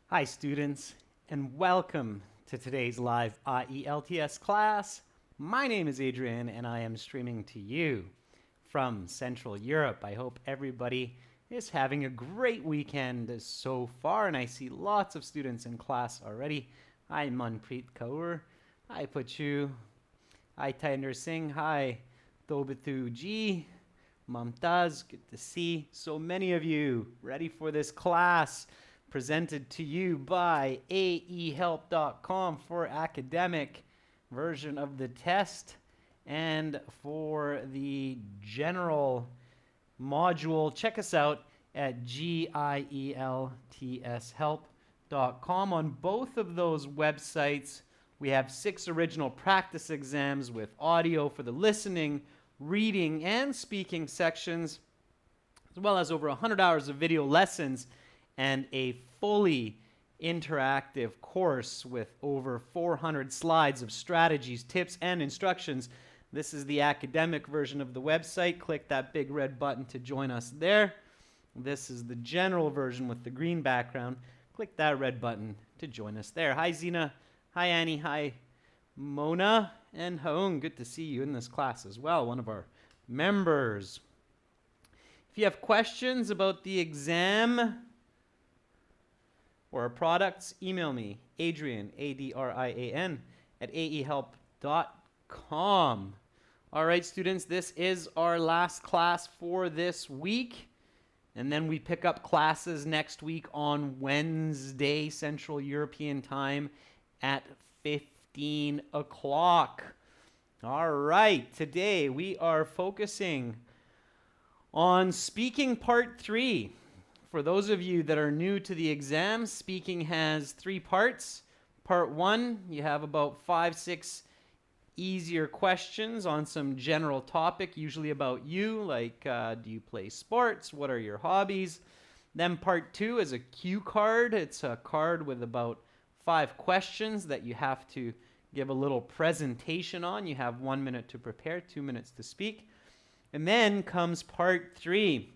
Hi students, and welcome to today's live IELTS class. My name is Adrian and I am streaming to you from Central Europe. I hope everybody is having a great weekend so far, and I see lots of students in class already. Hi Manpreet Kaur, hi Pachu, hi Tainer Singh, hi Dobithu G, Mamtaz, good to see so many of you ready for this class presented to you by aehelp.com for academic version of the test, and for the general module, check us out at gieltshelp.com. On both of those websites, we have 6 original practice exams with audio for the listening, reading, and speaking sections, as well as over 100 hours of video lessons and a fully interactive course with over 400 slides of strategies, tips, and instructions. This is the academic version of the website. Click that big red button to join us there. This is the general version with the green background. Click that red button to join us there. Hi Zina, hi Annie, hi Mona, and Haung. Good to see you in this class as well, one of our members. If you have questions about the exam or our products, email me, Adrian, Adrian, at aehelp.com. All right, students, this is our last class for this week. And then we pick up classes next week on Wednesday, Central European time at 15 o'clock. All right, today we are focusing on speaking part 3. For those of you that are new to the exam, speaking has 3 parts. Part 1, you have about 5-6 easier questions on some general topic, usually about you, like do you play sports? What are your hobbies? Then part 2 is a cue card. It's a card with about 5 questions that you have to give a little presentation on. You have 1 minute to prepare, 2 minutes to speak. And then comes part 3.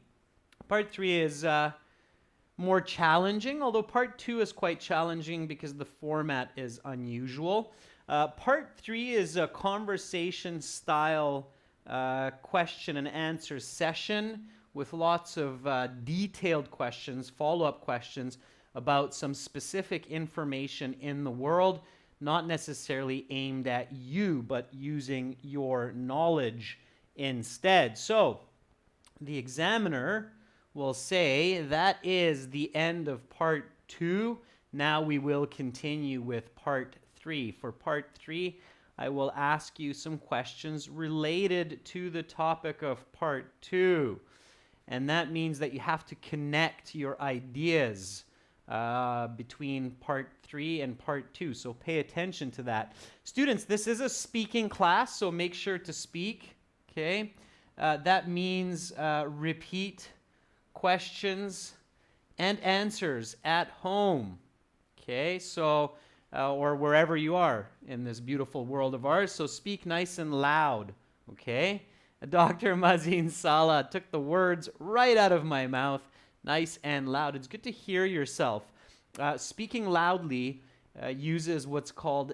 Part 3 is more challenging, although part 2 is quite challenging because the format is unusual. Part 3 is a conversation style question and answer session with lots of detailed questions, follow-up questions about some specific information in the world, not necessarily aimed at you, but using your knowledge instead. So the examiner will say that is the end of part 2. Now we will continue with part 3. For part 3, I will ask you some questions related to the topic of part 2. And that means that you have to connect your ideas between part 3 and part 2. So pay attention to that. Students, this is a speaking class, so make sure to speak. Okay? That means repeat questions and answers at home. Okay, so or wherever you are in this beautiful world of ours. So speak nice and loud. Okay, Dr. Mazin Salah took the words right out of my mouth. Nice and loud. It's good to hear yourself. Speaking loudly uses what's called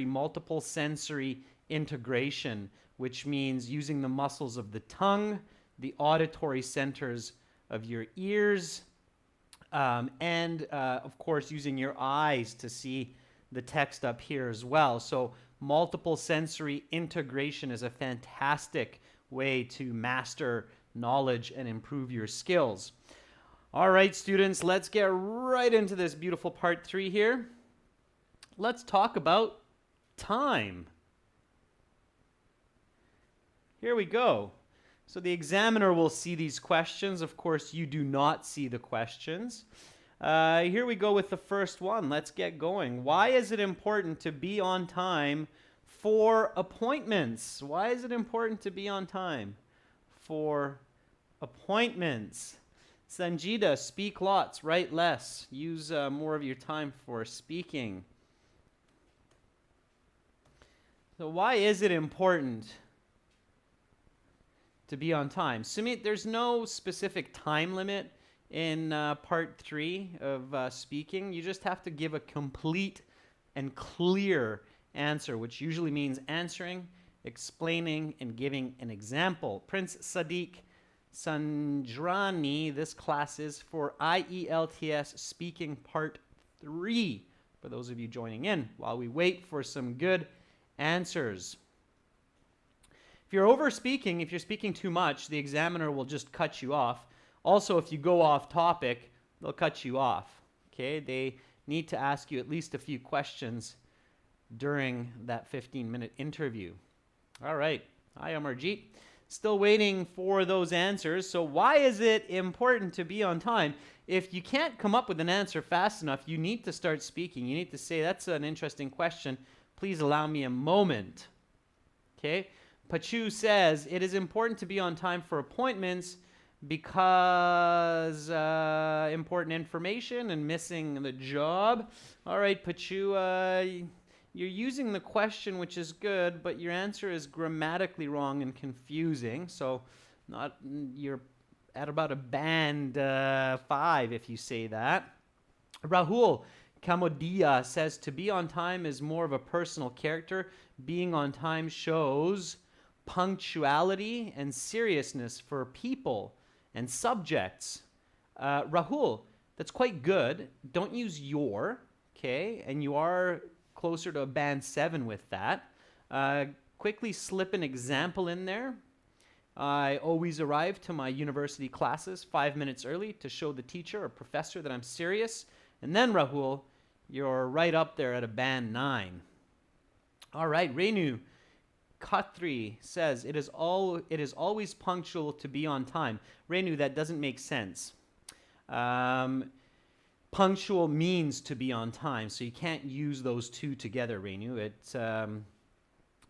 multiple sensory integration, which means using the muscles of the tongue, the auditory centers of your ears, and of course using your eyes to see the text up here as well. So multiple sensory integration is a fantastic way to master knowledge and improve your skills. All right, students, let's get right into this beautiful part 3 here. Let's talk about time. Here we go. So the examiner will see these questions. Of course, you do not see the questions. Here we go with the first one. Let's get going. Why is it important to be on time for appointments? Why is it important to be on time for appointments? Sanjita, speak lots, write less. Use more of your time for speaking. So why is it important to be on time? Sumit, there's no specific time limit in part 3 of speaking. You just have to give a complete and clear answer, which usually means answering, explaining, and giving an example. Prince Sadiq Sandrani, this class is for IELTS Speaking Part 3, for those of you joining in, while we wait for some good answers. If you're over speaking, if you're speaking too much, the examiner will just cut you off. Also, if you go off topic, they'll cut you off. Okay, they need to ask you at least a few questions during that 15-minute interview. All right, hi, I'm Arjeet. Still waiting for those answers. So why is it important to be on time? If you can't come up with an answer fast enough, you need to start speaking. You need to say, that's an interesting question. Please allow me a moment. Okay? Pachu says, it is important to be on time for appointments because important information and missing the job. All right, Pachu, you're using the question, which is good, but your answer is grammatically wrong and confusing. So you're at about a band 5 if you say that. Rahul Kamodia says, to be on time is more of a personal character. Being on time shows punctuality and seriousness for people and subjects. Rahul, that's quite good. Don't use your, okay? And you are closer to a band 7 with that. Quickly slip an example in there. I always arrive to my university classes 5 minutes early to show the teacher or professor that I'm serious. And then, Rahul, you're right up there at a band 9. All right, Renu Khatri says, it is always punctual to be on time. Renu, that doesn't make sense. Punctual means to be on time, so you can't use those two together, Renu.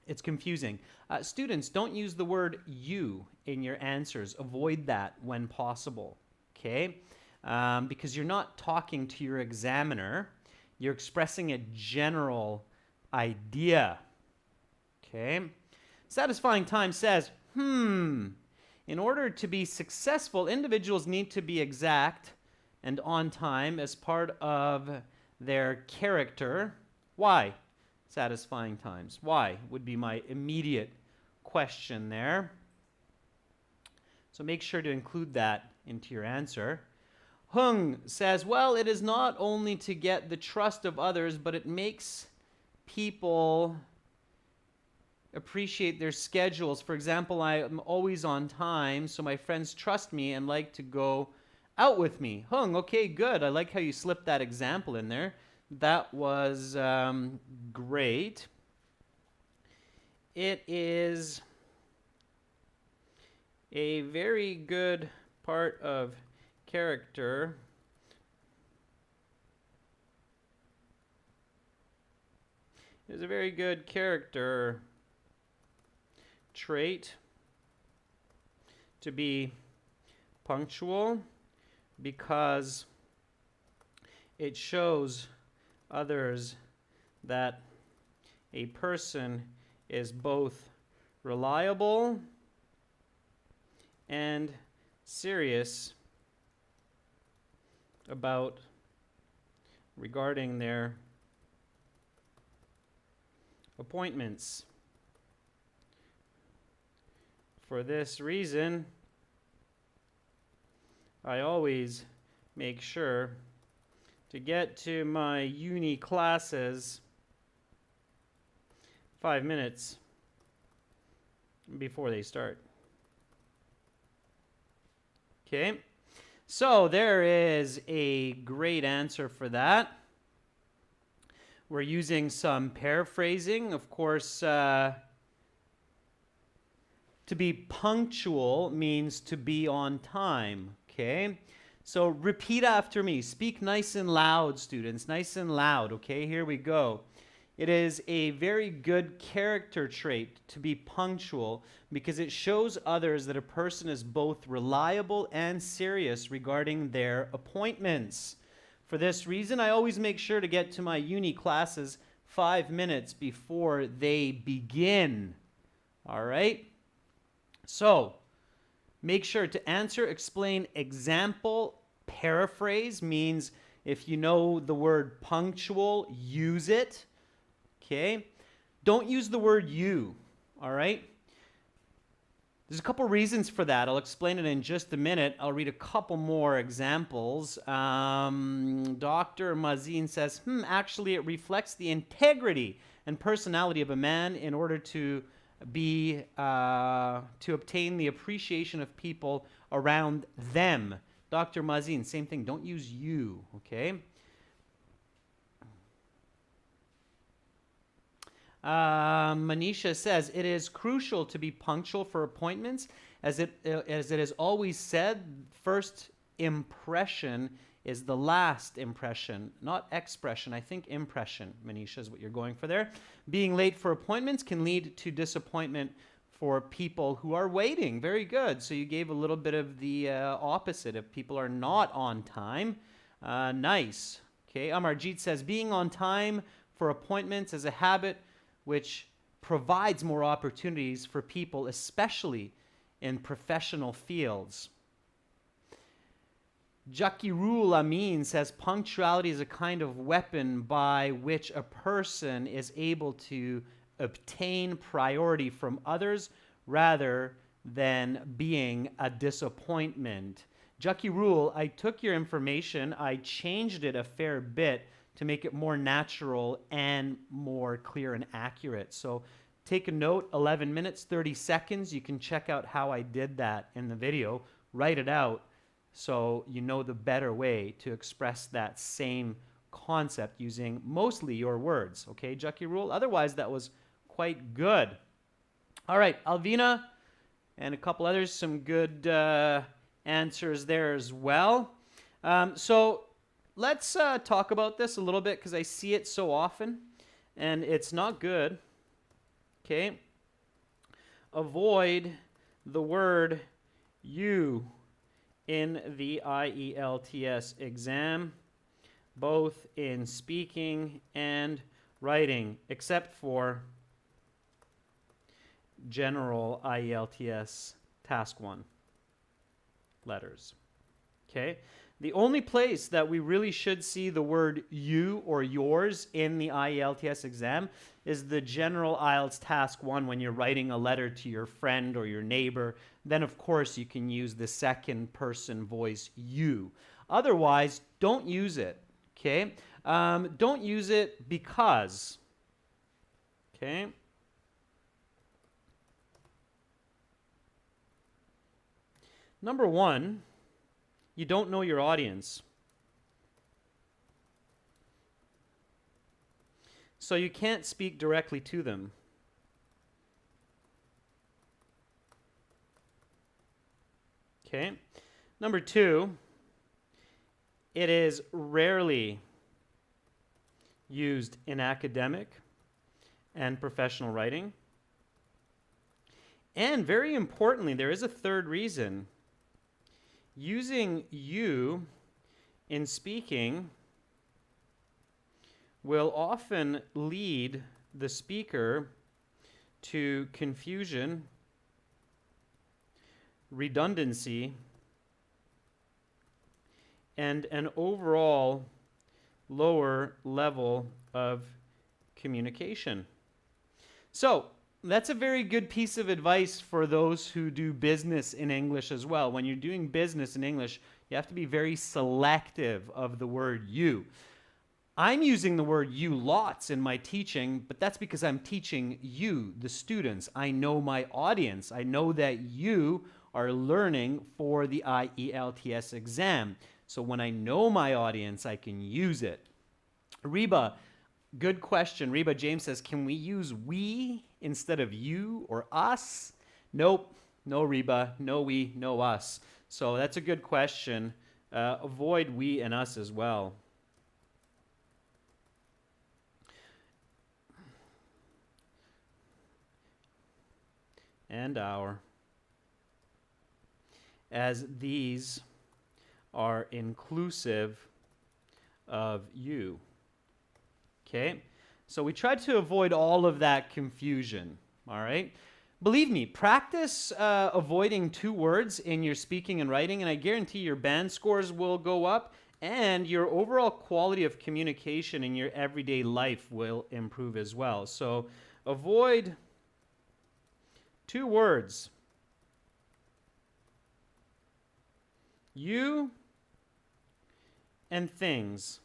It's confusing. Students, don't use the word you in your answers. Avoid that when possible, okay? Because you're not talking to your examiner. You're expressing a general idea, okay? Satisfying Time says, in order to be successful, individuals need to be exact and on time as part of their character. Why? Satisfying Times. Why would be my immediate question there. So make sure to include that into your answer. Hung says, well, it is not only to get the trust of others, but it makes people appreciate their schedules. For example, I am always on time, so my friends trust me and like to go out with me. Hung, okay, good. I like how you slipped that example in there. That was great. It is a very good part of character. It is a very good character trait to be punctual because it shows others that a person is both reliable and serious regarding their appointments. For this reason, I always make sure to get to my uni classes 5 minutes before they start. Okay, so there is a great answer for that. We're using some paraphrasing. Of course, to be punctual means to be on time, okay? So repeat after me. Speak nice and loud, students. Nice and loud, okay? Here we go. It is a very good character trait to be punctual because it shows others that a person is both reliable and serious regarding their appointments. For this reason, I always make sure to get to my uni classes 5 minutes before they begin. All right? So, make sure to answer, explain, example, paraphrase means if you know the word punctual, use it. Okay? Don't use the word you. All right? There's a couple reasons for that. I'll explain it in just a minute. I'll read a couple more examples. Dr. Mazin says, actually it reflects the integrity and personality of a man in order to obtain the appreciation of people around them. Dr. Mazin, same thing. Don't use you, okay? Manisha says, it is crucial to be punctual for appointments. As it is always said, first impression is the last impression, not expression. I think impression, Manisha, is what you're going for there. Being late for appointments can lead to disappointment for people who are waiting. Very good. So you gave a little bit of the opposite. If people are not on time, nice. Okay, Amarjeet says, being on time for appointments is a habit which provides more opportunities for people, especially in professional fields. Jakirul Amin says punctuality is a kind of weapon by which a person is able to obtain priority from others rather than being a disappointment. Jakirul, I took your information, I changed it a fair bit to make it more natural and more clear and accurate. So take a note, 11 minutes, 30 seconds. You can check out how I did that in the video. Write it out so you know the better way to express that same concept using mostly your words. Okay, Jakirul? Otherwise, that was quite good. All right, Alvina and a couple others, some good answers there as well. So let's talk about this a little bit because I see it so often and it's not good. Okay. Avoid the word you in the IELTS exam, both in speaking and writing, except for general IELTS Task 1 letters. Okay? The only place that we really should see the word you or yours in the IELTS exam is the general IELTS Task 1 when you're writing a letter to your friend or your neighbor. Then, of course, you can use the second person voice you. Otherwise, don't use it. Okay? Don't use it because. Okay? Number one, you don't know your audience. So you can't speak directly to them. Okay. Number two, it is rarely used in academic and professional writing. And very importantly, there is a third reason. Using you in speaking will often lead the speaker to confusion, redundancy, and an overall lower level of communication. So, that's a very good piece of advice for those who do business in English as well. When you're doing business in English, you have to be very selective of the word you. I'm using the word you lots in my teaching, but that's because I'm teaching you, the students. I know my audience. I know that you are learning for the IELTS exam. So when I know my audience, I can use it. Reba, good question. Reba James says, can we use we instead of you or us? Nope. No Reba. No we, no us. So that's a good question. Avoid we and us as well. And our. As these are inclusive of you. Okay? So we tried to avoid all of that confusion, all right? Believe me, practice avoiding 2 words in your speaking and writing, and I guarantee your band scores will go up and your overall quality of communication in your everyday life will improve as well. So avoid 2 words. You and things.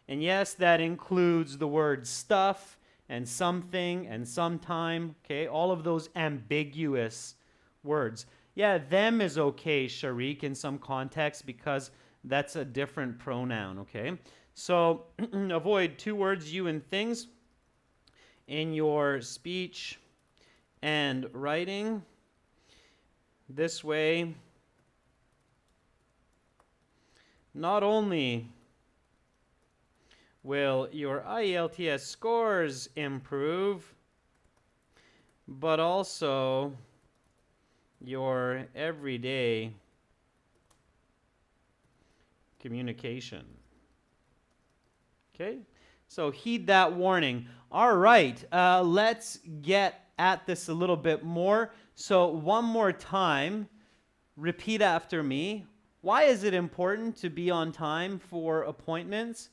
And yes, that includes the word stuff and something and sometime, okay? All of those ambiguous words. Yeah, them is okay, Sharik, in some context because that's a different pronoun, okay? So avoid 2 words, you and things, in your speech and writing. This way, not only will your IELTS scores improve, but also your everyday communication. Okay? So heed that warning. All right, let's get at this a little bit more. So one more time, repeat after me. Why is it important to be on time for appointments?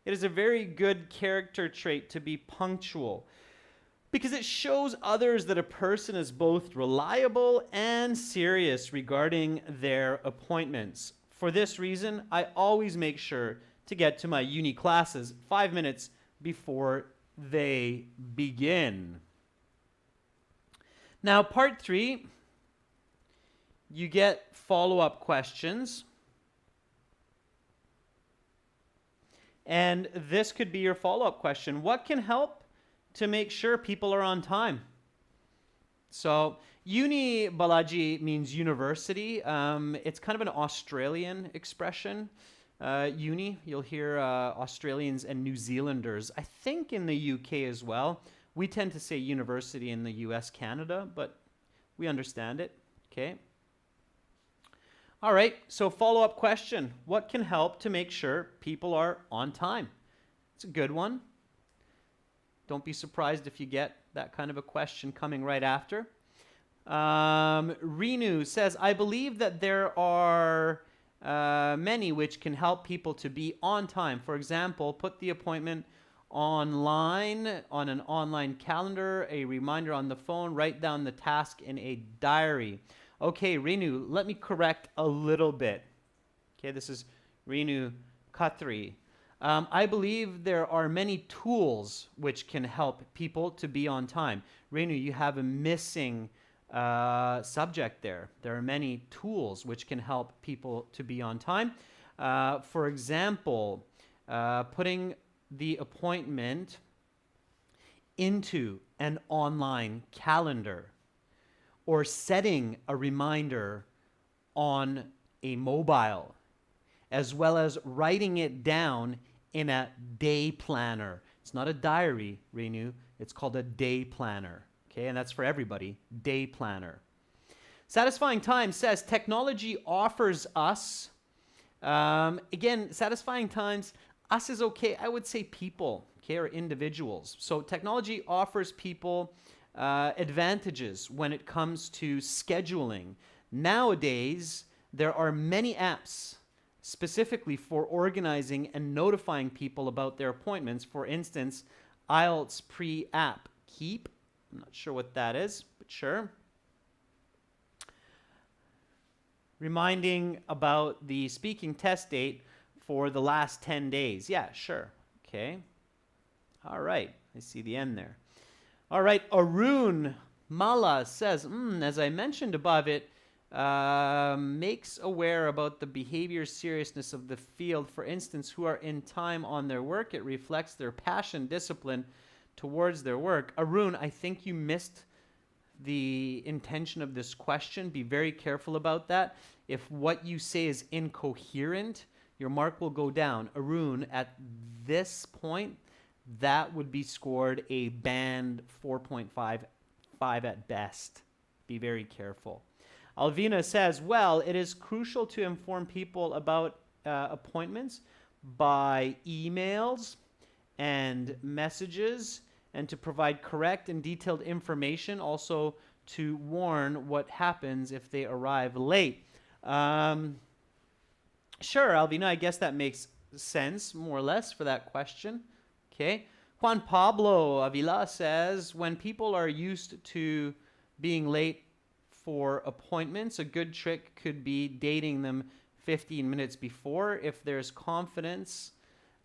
It is a very good character trait to be punctual because it shows others that a person is both reliable and serious regarding their appointments. For this reason, I always make sure to get to my uni classes 5 minutes before they begin. Now, part 3, you get follow-up questions. And this could be your follow-up question. What can help to make sure people are on time? So uni Balaji means university. It's kind of an Australian expression. Uni, you'll hear Australians and New Zealanders, I think in the UK as well. We tend to say university in the US, Canada, but we understand it, okay? All right, so follow-up question. What can help to make sure people are on time? It's a good one. Don't be surprised if you get that kind of a question coming right after. Renu says, I believe that there are many which can help people to be on time. For example, put the appointment online on an online calendar, a reminder on the phone, write down the task in a diary. Okay, Renu, let me correct a little bit. Okay, this is Renu Khatri. I believe there are many tools which can help people to be on time. Renu, you have a missing subject there. There are many tools which can help people to be on time. For example, putting the appointment into an online calendar, or setting a reminder on a mobile, as well as writing it down in a day planner. It's not a diary, Renu. It's called a day planner. Okay, and that's for everybody, day planner. Satisfying Time says technology offers us, again, Satisfying Times, us is okay. I would say people, okay, or individuals. So technology offers people advantages when it comes to scheduling. Nowadays, there are many apps specifically for organizing and notifying people about their appointments. For instance, IELTS pre-app Keep. I'm not sure what that is, but sure. Reminding about the speaking test date for the last 10 days. Yeah, sure. Okay. All right. I see the end there. All right, Arun Mala says, as I mentioned above, it makes aware about the behavior seriousness of the field. For instance, who are in time on their work. It reflects their passion, discipline towards their work. Arun, I think you missed the intention of this question. Be very careful about that. If what you say is incoherent, your mark will go down. Arun, at this point, that would be scored a band 4.5 at best. Be very careful. Alvina says, well, it is crucial to inform people about appointments by emails and messages and to provide correct and detailed information, also to warn what happens if they arrive late. Sure, Alvina, I guess that makes sense, more or less, for that question. Okay. Juan Pablo Avila says, when people are used to being late for appointments, a good trick could be dating them 15 minutes before. If there's confidence,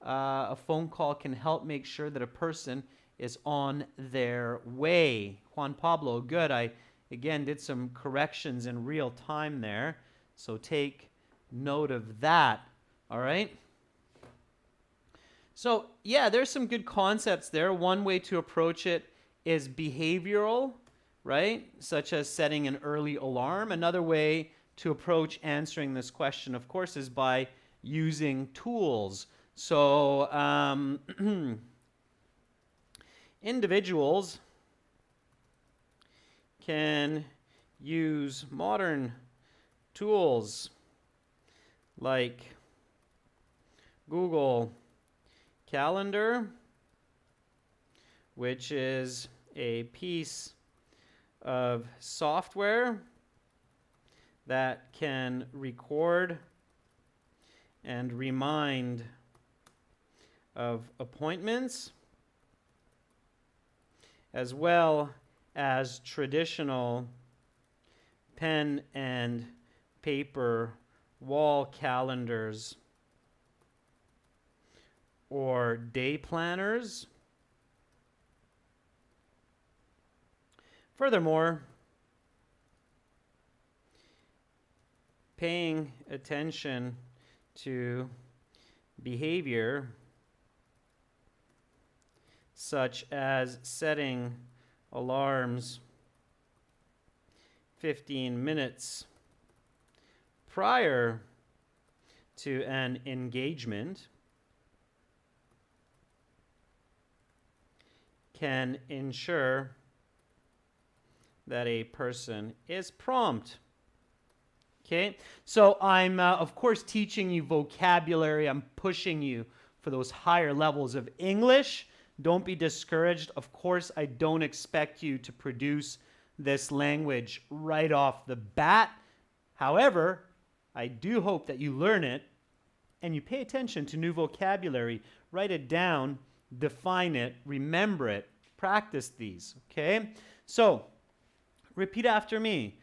a phone call can help make sure that a person is on their way. Juan Pablo, good. I, again, did some corrections in real time there, so take note of that. All right? So, yeah, there's some good concepts there. One way to approach it is behavioral, right? Such as setting an early alarm. Another way to approach answering this question, of course, is by using tools. So, individuals can use modern tools like Google Calendar, which is a piece of software that can record and remind of appointments, as well as traditional pen and paper wall calendars or day planners. Furthermore, paying attention to behavior such as setting alarms 15 minutes prior to an engagement can ensure that a person is prompt. Okay, so I'm, of course, teaching you vocabulary. I'm pushing you for those higher levels of English. Don't be discouraged. Of course, I don't expect you to produce this language right off the bat. However, I do hope that you learn it and you pay attention to new vocabulary. Write it down, define it, remember it, practice these, okay? So, repeat after me.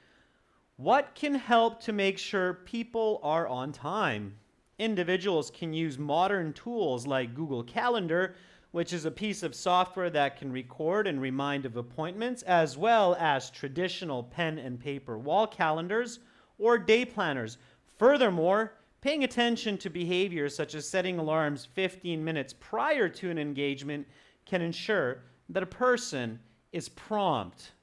What can help to make sure people are on time? Individuals can use modern tools like Google Calendar, which is a piece of software that can record and remind of appointments, as well as traditional pen and paper wall calendars or day planners. Furthermore, paying attention to behaviors such as setting alarms 15 minutes prior to an engagement can ensure that a person is prompt.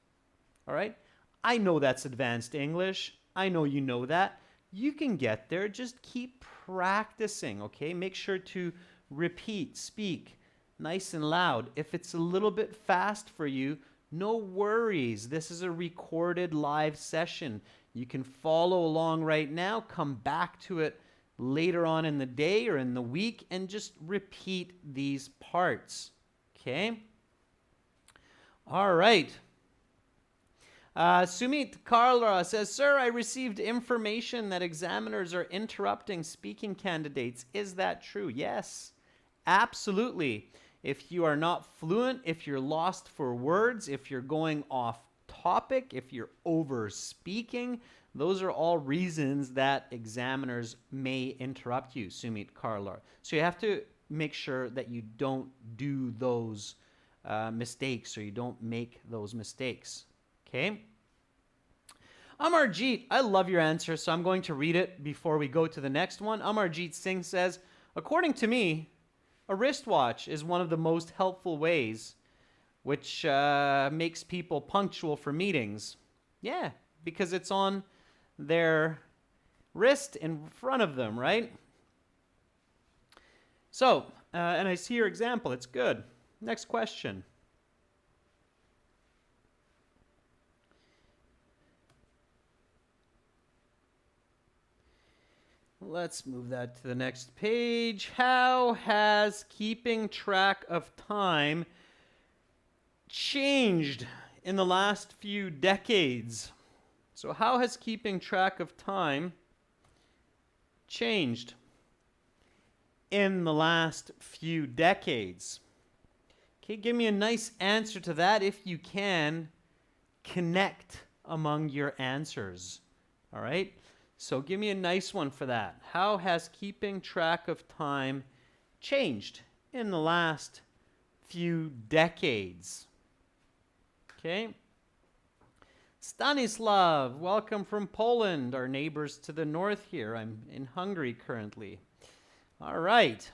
All right? I know that's advanced English. I know you know that. You can get there. Just keep practicing, okay? Make sure to repeat, speak nice and loud. If it's a little bit fast for you, no worries. This is a recorded live session. You can follow along right now, come back to it later on in the day or in the week, and just repeat these parts, okay? All right. Sumit Karla says, Sir, I received information that examiners are interrupting speaking candidates. Is that true? Yes, absolutely. If you are not fluent, if you're lost for words, if you're going off topic, if you're over speaking, those are all reasons that examiners may interrupt you, Sumit Karla. So you have to make sure that you don't do those mistakes, or you don't make those mistakes. Okay? Amarjeet, I love your answer, so I'm going to read it before we go to the next one. Amarjeet Singh says, according to me, a wristwatch is one of the most helpful ways which makes people punctual for meetings. Yeah, because it's on their wrist in front of them, right? So, and I see your example. It's good. Next question. Let's move that to the next page. How has keeping track of time changed in the last few decades? So how has keeping track of time changed in the last few decades? Okay, give me a nice answer to that if you can connect among your answers. All right? So give me a nice one for that. How has keeping track of time changed in the last few decades? Okay. Stanislav, welcome from Poland, our neighbors to the north here. I'm in Hungary currently. All right.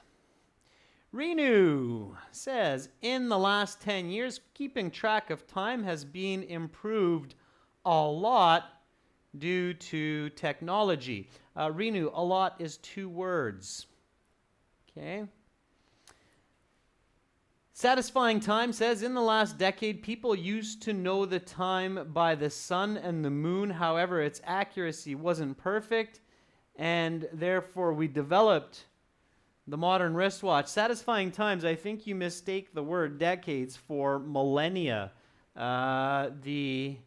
Renu says, in the last 10 years, keeping track of time has been improved a lot due to technology. Renu, a lot is 2 words. Okay. Satisfying Time says, in the last decade, people used to know the time by the sun and the moon. However, its accuracy wasn't perfect, and therefore we developed the modern wristwatch. Satisfying Times, I think you mistake the word decades for millennia. The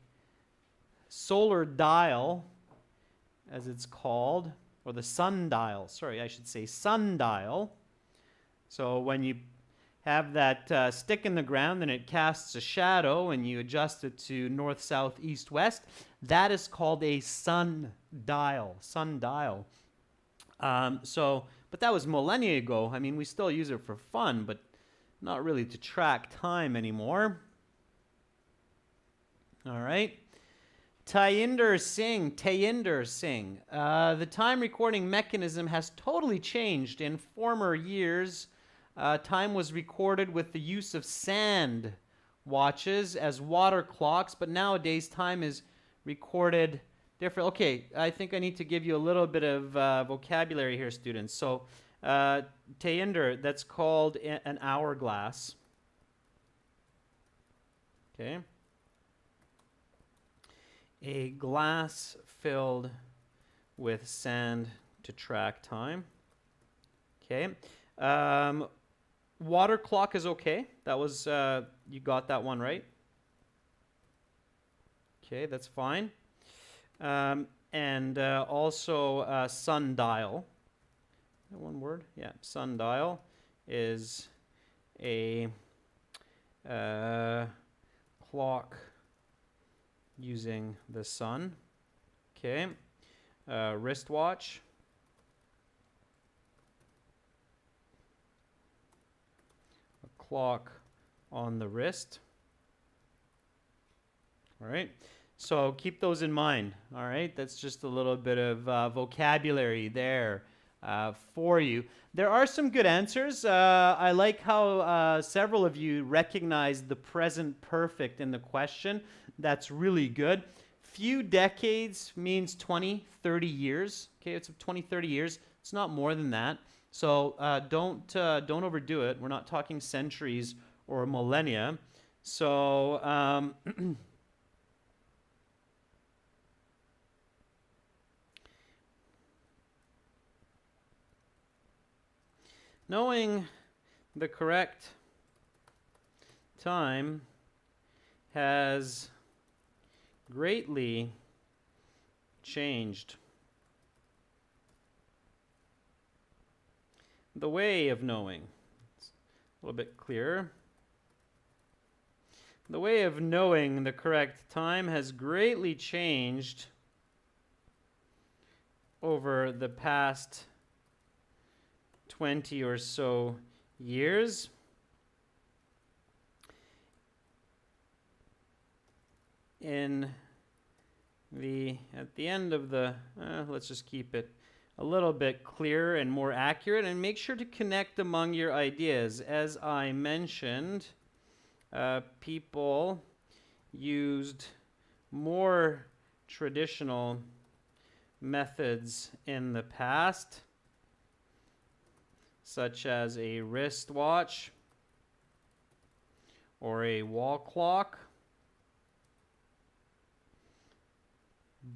solar dial, as it's called, or the sundial, sorry, I should say sundial. So when you have that stick in the ground and it casts a shadow and you adjust it to north, south, east, west, that is called a sundial. But that was millennia ago. I mean, we still use it for fun, but not really to track time anymore. All right. Tayinder Singh. The time recording mechanism has totally changed. In former years, time was recorded with the use of sand watches as water clocks, but nowadays time is recorded different. Okay, I think I need to give you a little bit of vocabulary here, students. So, Tayinder, that's called an hourglass. Okay. A glass filled with sand to track time. Okay. Water clock is okay. That was, you got that one right. Okay, that's fine. And also sundial. One word? Yeah, sundial is a clock using the sun. Okay. Wristwatch. A clock on the wrist. All right. So keep those in mind. All right. That's just a little bit of vocabulary there for you. There are some good answers. I like how several of you recognized the present perfect in the question. That's really good. Few decades means 20, 30 years. Okay, it's 20, 30 years. It's not more than that. So don't overdo it. We're not talking centuries or millennia. So knowing the correct time has greatly changed the way of knowing. It's a little bit clearer. The way of knowing the correct time has greatly changed over the past 20 or so years. At the end of the, let's just keep it a little bit clearer and more accurate, and make sure to connect among your ideas. As I mentioned, people used more traditional methods in the past, such as a wristwatch or a wall clock.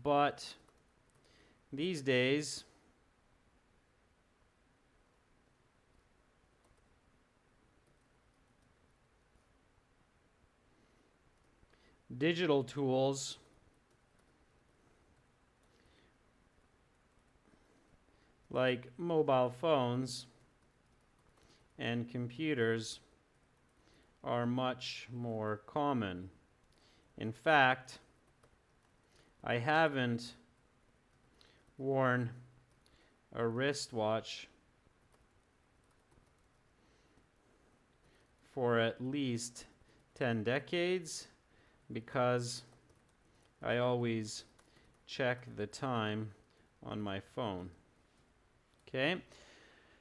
But these days, digital tools like mobile phones and computers are much more common. In fact, I haven't worn a wristwatch for at least 10 decades because I always check the time on my phone. Okay?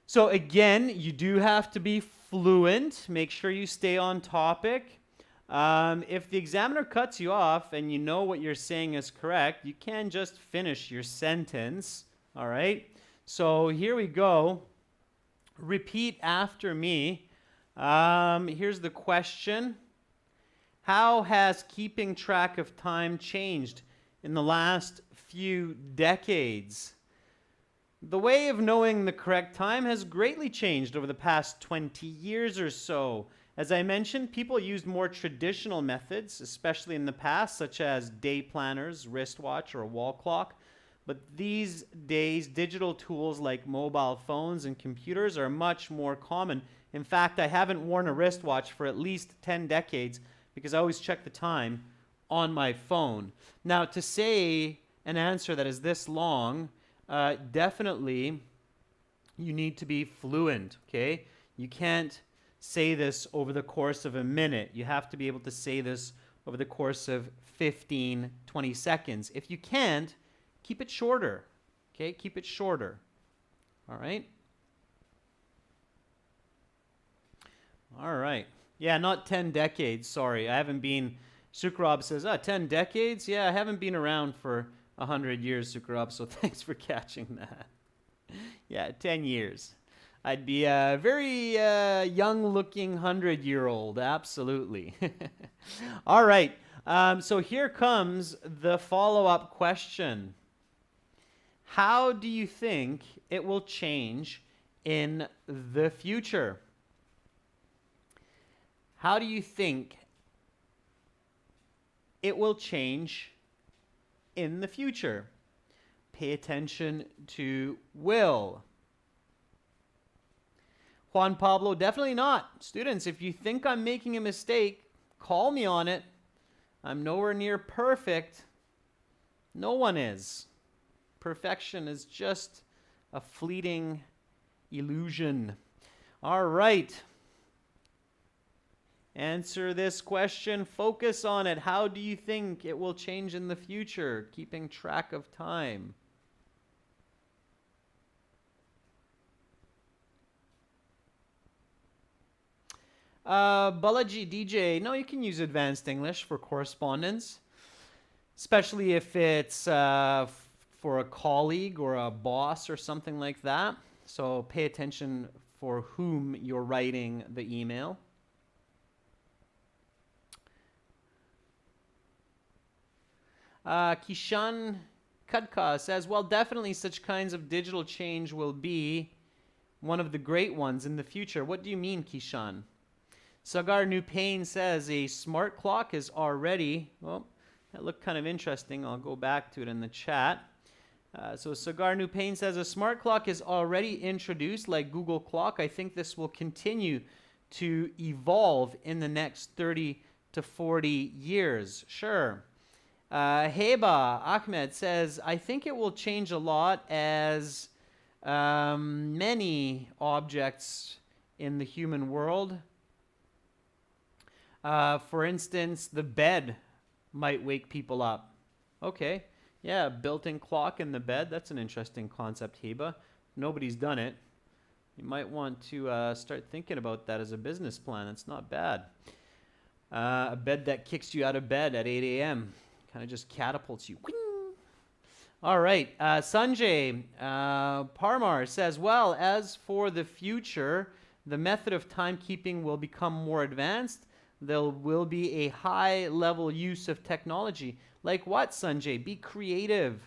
So again, you do have to be fluent. Make sure you stay on topic. If the examiner cuts you off and you know what you're saying is correct, you can just finish your sentence. All right? So here we go. Repeat after me. Here's the question. How has keeping track of time changed in the last few decades? The way of knowing the correct time has greatly changed over the past 20 years or so. As I mentioned, people used more traditional methods, especially in the past, such as day planners, wristwatch, or a wall clock. But these days, digital tools like mobile phones and computers are much more common. In fact, I haven't worn a wristwatch for at least 10 decades because I always check the time on my phone. Now, to say an answer that is this long, definitely you need to be fluent, okay? You can't say this over the course of a minute. You have to be able to say this over the course of 15, 20 seconds. If you can't, keep it shorter, okay? Keep it shorter, all right? All right. Yeah, not 10 decades, sorry. I haven't been, Sukrab says, 10 decades? Yeah, I haven't been around for 100 years, Sukrab, so thanks for catching that. Yeah, 10 years. I'd be a very young-looking 100-year-old, absolutely. All right, so here comes the follow-up question. How do you think it will change in the future? How do you think it will change in the future? Pay attention to will. Juan Pablo, definitely not. Students, if you think I'm making a mistake, call me on it. I'm nowhere near perfect. No one is. Perfection is just a fleeting illusion. All right. Answer this question. Focus on it. How do you think it will change in the future? Keeping track of time. Balaji DJ, no, you can use advanced English for correspondence, especially if it's for a colleague or a boss or something like that. So pay attention for whom you're writing the email. Kishan Kadka says, well, definitely such kinds of digital change will be one of the great ones in the future. What do you mean, Kishan? Sagar Nupain says a smart clock is already, well, that looked kind of interesting. I'll go back to it in the chat. So Sagar Nupain says a smart clock is already introduced like Google Clock. I think this will continue to evolve in the next 30 to 40 years. Sure. Heba Ahmed says, I think it will change a lot as many objects in the human world. For instance, the bed might wake people up. Okay, yeah, built-in clock in the bed. That's an interesting concept, Heba. Nobody's done it. You might want to start thinking about that as a business plan. It's not bad. A bed that kicks you out of bed at 8 a.m. Kind of just catapults you. Wing! All right. Sanjay Parmar says, well, as for the future, the method of timekeeping will become more advanced. There will be a high-level use of technology. Like what, Sanjay? Be creative.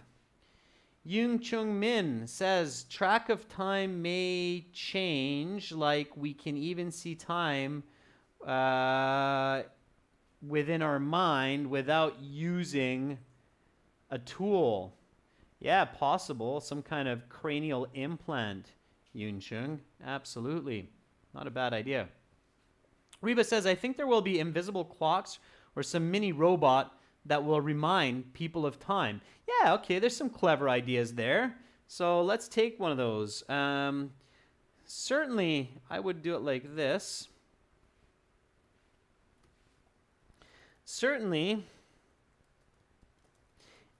Yung Chung Min says, track of time may change, like we can even see time within our mind without using a tool. Yeah, possible. Some kind of cranial implant, Yuncheng. Absolutely. Not a bad idea. Reba says, I think there will be invisible clocks or some mini robot that will remind people of time. Yeah, okay, there's some clever ideas there. So let's take one of those. Certainly, I would do it like this. Certainly,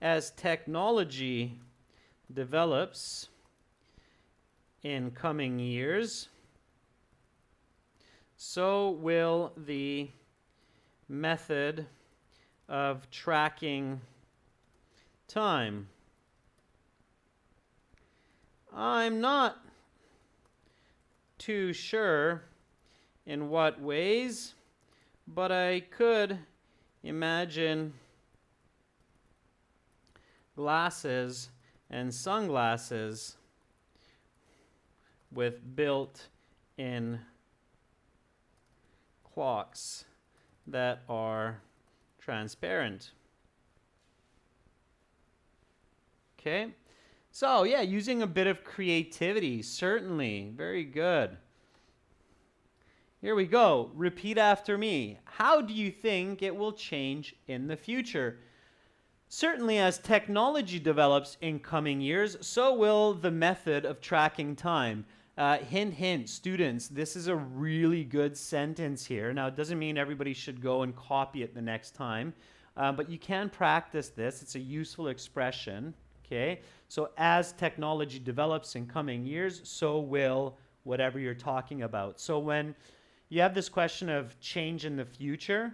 as technology develops in coming years, so will the method of tracking time. I'm not too sure in what ways, but I could imagine glasses and sunglasses with built-in clocks that are transparent. Okay, so yeah, using a bit of creativity, certainly, very good. Here we go, repeat after me. How do you think it will change in the future? Certainly, as technology develops in coming years, so will the method of tracking time. Hint, hint, students, this is a really good sentence here. Now, it doesn't mean everybody should go and copy it the next time, but you can practice this. It's a useful expression, okay? So as technology develops in coming years, so will whatever you're talking about. So when you have this question of change in the future,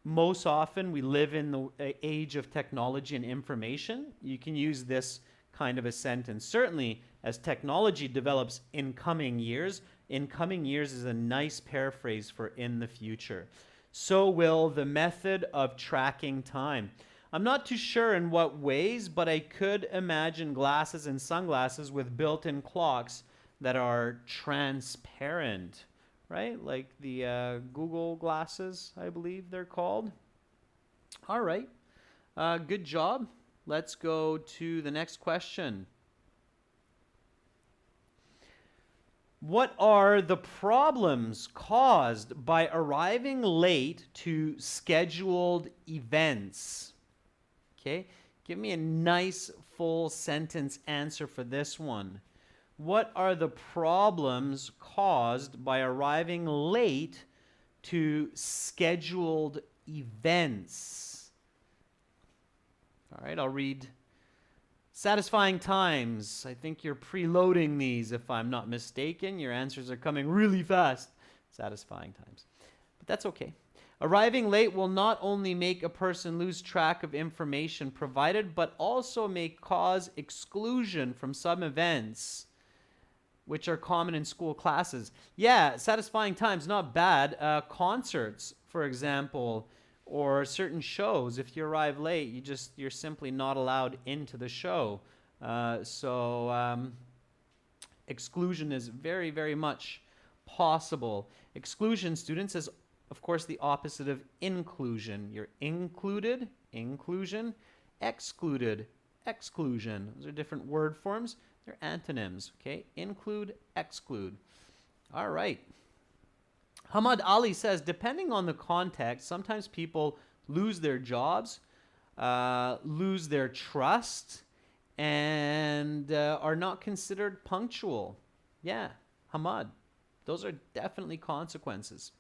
most often we live in the age of technology and information. You can use this kind of a sentence. Certainly, as technology develops in coming years is a nice paraphrase for in the future. So will the method of tracking time. I'm not too sure in what ways, but I could imagine glasses and sunglasses with built-in clocks that are transparent, right? Like the Google glasses, I believe they're called. All right, good job. Let's go to the next question. What are the problems caused by arriving late to scheduled events? Okay, give me a nice full sentence answer for this one. What are the problems caused by arriving late to scheduled events? All right, I'll read satisfying times. I think you're preloading these, if I'm not mistaken. Your answers are coming really fast. Satisfying times. But that's okay. Arriving late will not only make a person lose track of information provided, but also may cause exclusion from some events which are common in school classes. Yeah, satisfying times, not bad. Concerts, for example, or certain shows. If you arrive late, you're simply not allowed into the show. Exclusion is very, very much possible. Exclusion, students, is of course the opposite of inclusion. You're included, inclusion, excluded, exclusion. Those are different word forms. They're antonyms, okay? Include, exclude. All right. Hamad Ali says, depending on the context, sometimes people lose their jobs, lose their trust, and are not considered punctual. Yeah, Hamad, those are definitely consequences.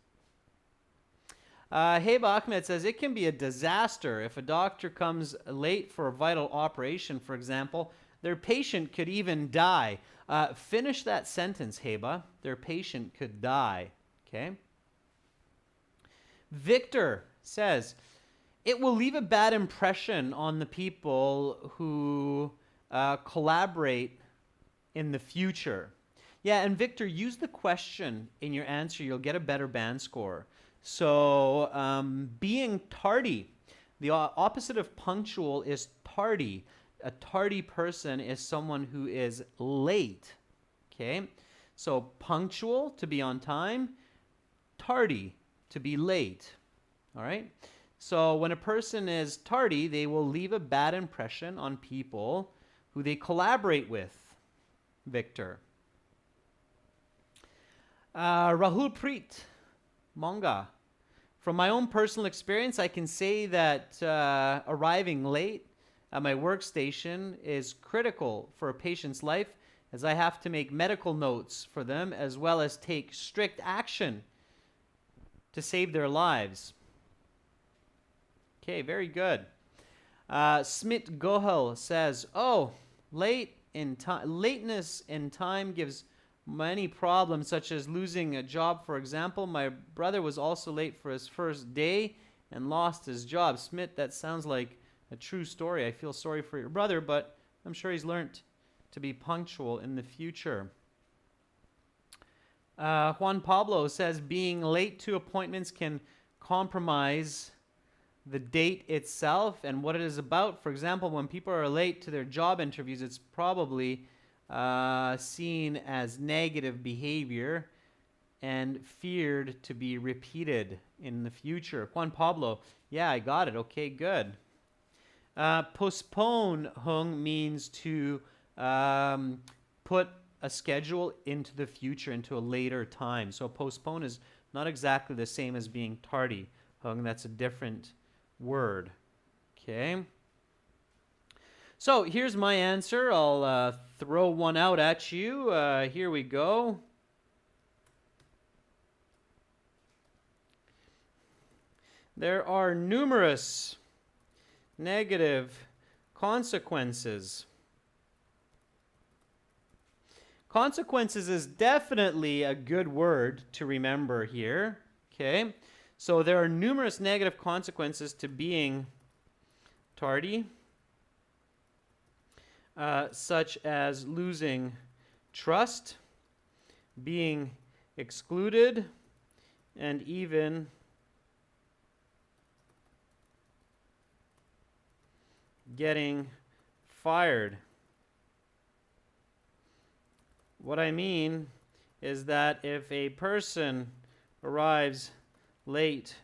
Heba Ahmed says, it can be a disaster if a doctor comes late for a vital operation, for example. Their patient could even die. Finish that sentence, Heba. Their patient could die. Okay? Victor says, it will leave a bad impression on the people who collaborate in the future. Yeah, and Victor, use the question in your answer. You'll get a better band score. So, being tardy. The opposite of punctual is tardy. A tardy person is someone who is late. Okay? So, punctual, to be on time. Tardy, to be late. All right? So when a person is tardy, they will leave a bad impression on people who they collaborate with. Victor. Rahul Preet, Monga. From my own personal experience, I can say that arriving late at my workstation is critical for a patient's life, as I have to make medical notes for them as well as take strict action to save their lives. Okay, very good. Smit Gohal says, "Oh, lateness in time gives many problems, such as losing a job, for example. My brother was also late for his first day and lost his job." Smit, that sounds like a true story. I feel sorry for your brother, but I'm sure he's learned to be punctual in the future. Juan Pablo says, being late to appointments can compromise the date itself and what it is about. For example, when people are late to their job interviews, it's probably seen as negative behavior and feared to be repeated in the future. Juan Pablo, yeah, I got it. Okay, good. Postpone, Hung, means to put a schedule into the future, into a later time. So postpone is not exactly the same as being tardy, Hung. That's a different word. Okay. So here's my answer. I'll throw one out at you. Here we go. There are numerous negative consequences. Consequences is definitely a good word to remember here. Okay. So there are numerous negative consequences to being tardy, such as losing trust, being excluded, and even getting fired. What I mean is that if a person arrives late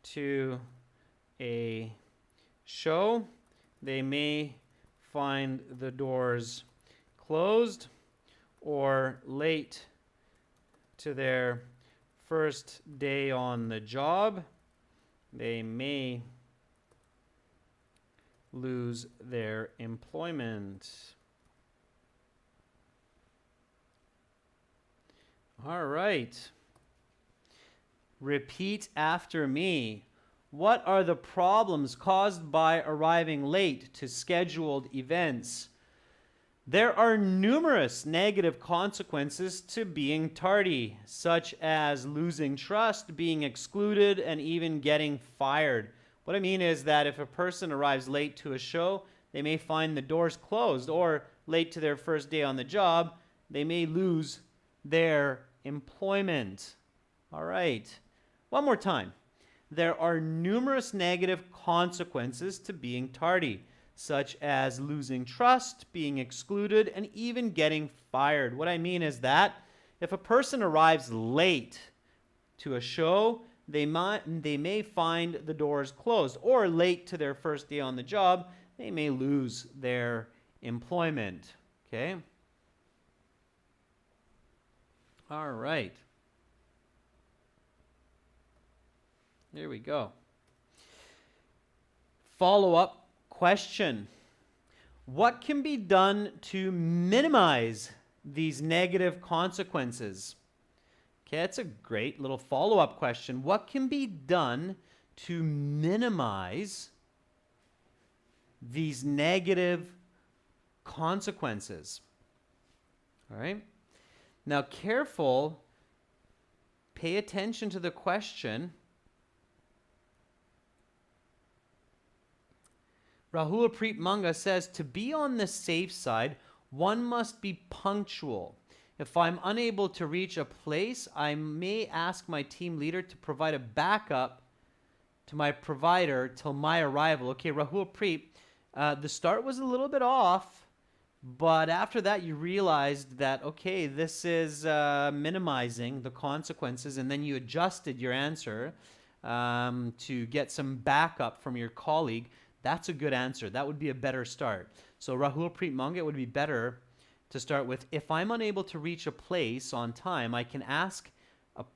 to a show, they may find the doors closed, or late to their first day on the job, they may lose their employment. All right. Repeat after me. What are the problems caused by arriving late to scheduled events? There are numerous negative consequences to being tardy, such as losing trust, being excluded, and even getting fired. What I mean is that if a person arrives late to a show, they may find the doors closed, or late to their first day on the job, they may lose their employment. All right. One more time. There are numerous negative consequences to being tardy, such as losing trust, being excluded, and even getting fired. What I mean is that if a person arrives late to a show, they may find the doors closed, or late to their first day on the job, they may lose their employment. Okay? All right. There we go. Follow-up question. What can be done to minimize these negative consequences? Okay, that's a great little follow-up question. What can be done to minimize these negative consequences? All right. Now, careful. Pay attention to the question. Rahul Preet Manga says, to be on the safe side, one must be punctual. If I'm unable to reach a place, I may ask my team leader to provide a backup to my provider till my arrival. Okay, Rahul Preet, the start was a little bit off, but after that you realized that, okay, this is minimizing the consequences, and then you adjusted your answer. to get some backup from your colleague, that's a good answer. That would be a better start. So Rahul Preet Monga, it would be better to start with, if I'm unable to reach a place on time, I can ask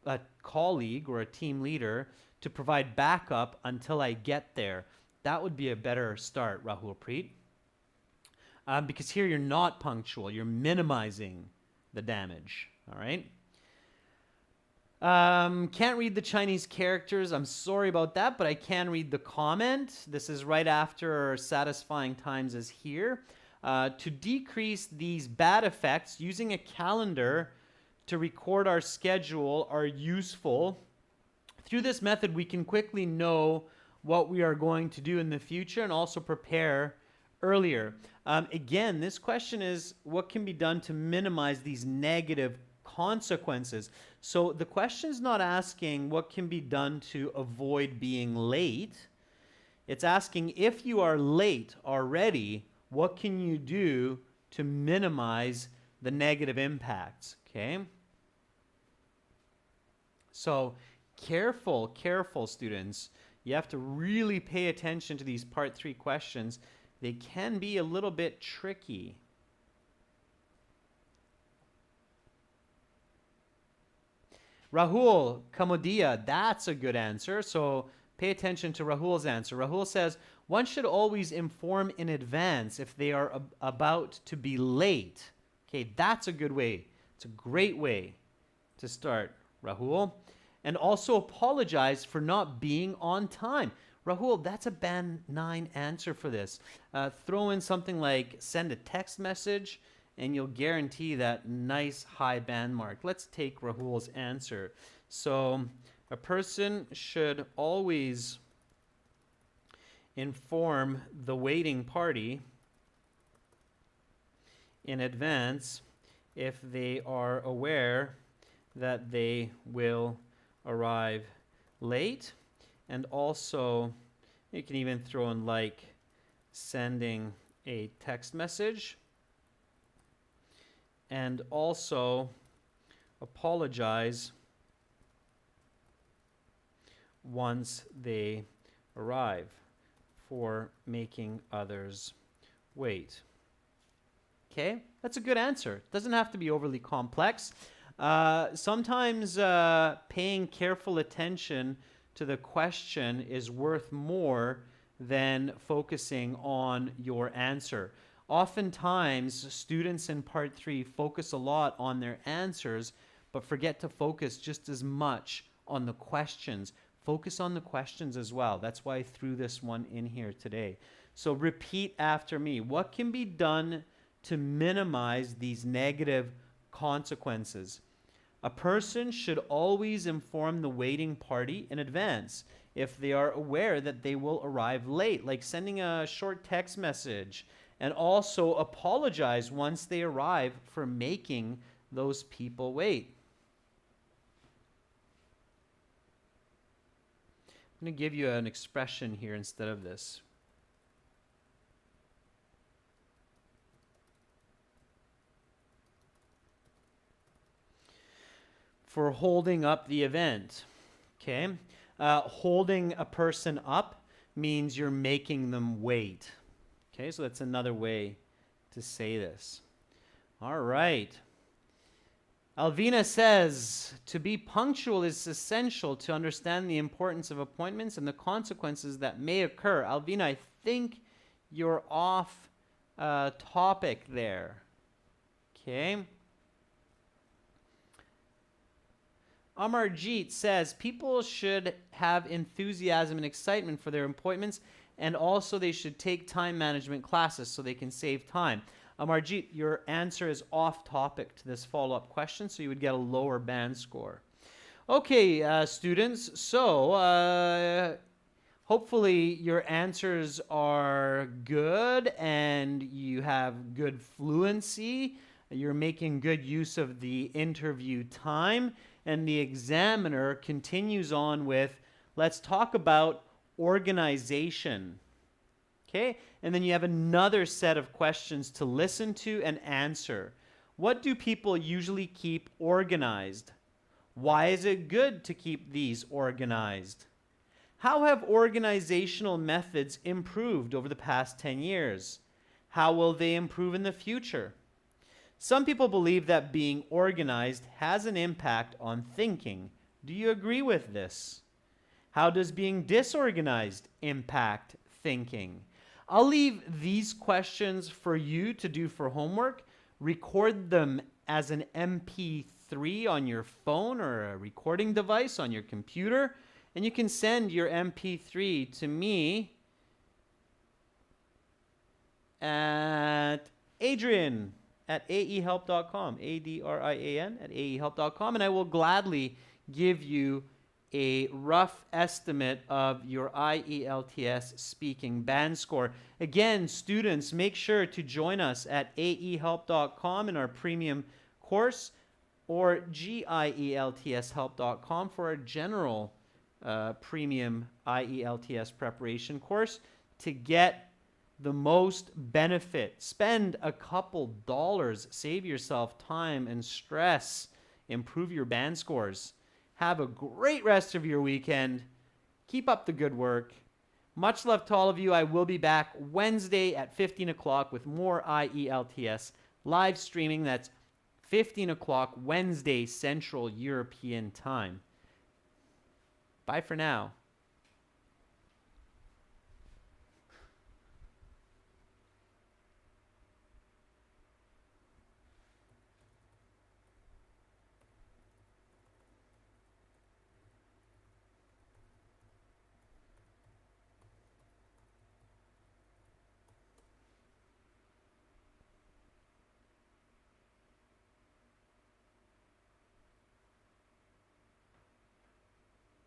a colleague or a team leader to provide backup until I get there. That would be a better start, Rahul Preet. Because here you're not punctual. You're minimizing the damage. All right? Can't read the Chinese characters. I'm sorry about that, but I can read the comment. This is right after satisfying times is here. To decrease these bad effects, using a calendar to record our schedule are useful. Through this method, we can quickly know what we are going to do in the future and also prepare earlier. Again, this question is what can be done to minimize these negative consequences. So the question is not asking what can be done to avoid being late. It's asking, if you are late already, what can you do to minimize the negative impacts? Okay? So careful, students. You have to really pay attention to these part 3 questions. They can be a little bit tricky. Rahul Kamodia, that's a good answer. So pay attention to Rahul's answer. Rahul says, one should always inform in advance if they are about to be late. Okay, that's a good way. It's a great way to start, Rahul. And also apologize for not being on time. Rahul, that's a band 9 answer for this. Throw in something like send a text message, and you'll guarantee that nice high band mark. Let's take Rahul's answer. So a person should always inform the waiting party in advance if they are aware that they will arrive late. And also, you can even throw in like sending a text message. And also apologize once they arrive for making others wait. Okay, that's a good answer. It doesn't have to be overly complex. Sometimes paying careful attention to the question is worth more than focusing on your answer. Oftentimes, students in part 3 focus a lot on their answers, but forget to focus just as much on the questions. Focus on the questions as well. That's why I threw this one in here today. So repeat after me. What can be done to minimize these negative consequences? A person should always inform the waiting party in advance if they are aware that they will arrive late, like sending a short text message, and also apologize once they arrive for making those people wait. I'm going to give you an expression here instead of this. For holding up the event. Okay? Holding a person up means you're making them wait. Okay, so that's another way to say this. All right. Alvina says, to be punctual is essential to understand the importance of appointments and the consequences that may occur. Alvina, I think you're off topic there. Okay. Amarjeet says, people should have enthusiasm and excitement for their appointments, and also they should take time management classes so they can save time. Amarjeet, your answer is off topic to this follow-up question, so you would get a lower band score. Okay, students, so hopefully your answers are good and you have good fluency. You're making good use of the interview time, and the examiner continues on with, let's talk about organization. Okay, and then you have another set of questions to listen to and answer. What do people usually keep organized? Why is it good to keep these organized? How have organizational methods improved over the past 10 years? How will they improve in the future? Some people believe that being organized has an impact on thinking. Do you agree with this? How does being disorganized impact thinking? I'll leave these questions for you to do for homework. Record them as an MP3 on your phone or a recording device on your computer, and you can send your MP3 to me at Adrian at aehelp.com, ADRIAN at aehelp.com, and I will gladly give you a rough estimate of your IELTS speaking band score. Again, students, make sure to join us at aehelp.com in our premium course or gieltshelp.com for our general premium IELTS preparation course to get the most benefit. Spend a couple dollars, save yourself time and stress, improve your band scores. Have a great rest of your weekend. Keep up the good work. Much love to all of you. I will be back Wednesday at 15 o'clock with more IELTS live streaming. That's 15 o'clock Wednesday Central European Time. Bye for now.